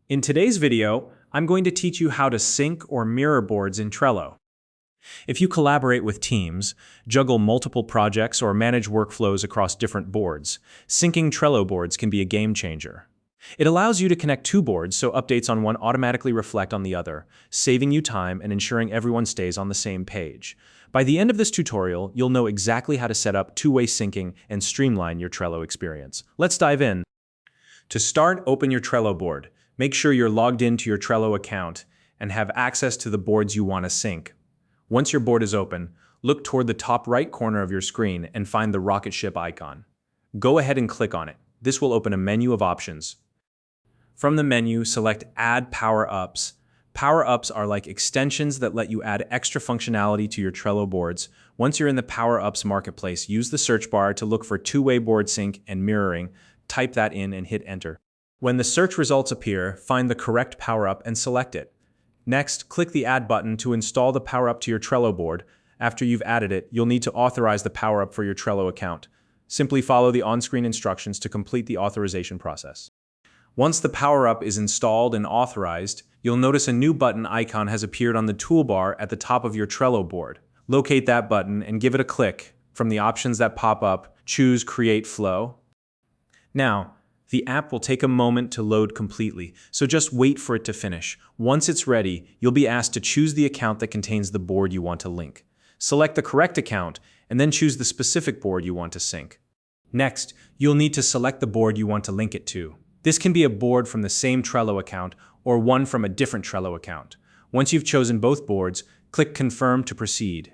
In today's video, I'm going to teach you how to sync or mirror boards in Trello. If you collaborate with teams, juggle multiple projects, or manage workflows across different boards, syncing Trello boards can be a game changer. It allows you to connect two boards so updates on one automatically reflect on the other, saving you time and ensuring everyone stays on the same page. By the end of this tutorial, you'll know exactly how to set up two-way syncing and streamline your Trello experience. Let's dive in. To start, open your Trello board. Make sure you're logged into your Trello account and have access to the boards you want to sync. Once your board is open, look toward the top right corner of your screen and find the rocket ship icon. Go ahead and click on it. This will open a menu of options. From the menu, select Add Power-Ups. Power-Ups are like extensions that let you add extra functionality to your Trello boards. Once you're in the Power-Ups marketplace, use the search bar to look for two-way board sync and mirroring. Type that in and hit Enter. When the search results appear, find the correct power-up and select it. Next, click the Add button to install the power-up to your Trello board. After you've added it, you'll need to authorize the power-up for your Trello account. Simply follow the on-screen instructions to complete the authorization process. Once the power-up is installed and authorized, you'll notice a new button icon has appeared on the toolbar at the top of your Trello board. Locate that button and give it a click. From the options that pop up, choose Create Flow. Now, the app will take a moment to load completely, so just wait for it to finish. Once it's ready, you'll be asked to choose the account that contains the board you want to link. Select the correct account, and then choose the specific board you want to sync. Next, you'll need to select the board you want to link it to. This can be a board from the same Trello account or one from a different Trello account. Once you've chosen both boards, click Confirm to proceed.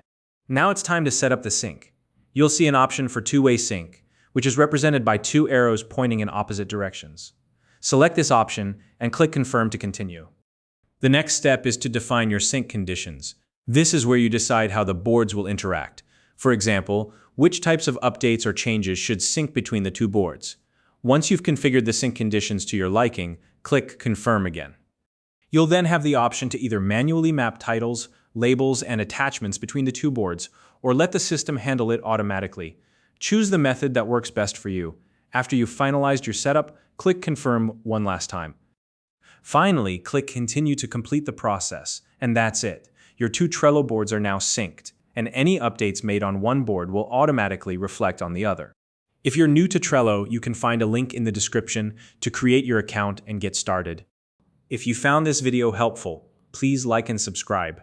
Now it's time to set up the sync. You'll see an option for two-way sync, which is represented by two arrows pointing in opposite directions. Select this option and click Confirm to continue. The next step is to define your sync conditions. This is where you decide how the boards will interact. For example, which types of updates or changes should sync between the two boards. Once you've configured the sync conditions to your liking, click Confirm again. You'll then have the option to either manually map titles, labels, and attachments between the two boards, or let the system handle it automatically. Choose the method that works best for you. After you've finalized your setup, click Confirm one last time. Finally, click Continue to complete the process, and that's it. Your two Trello boards are now synced, and any updates made on one board will automatically reflect on the other. If you're new to Trello, you can find a link in the description to create your account and get started. If you found this video helpful, please like and subscribe.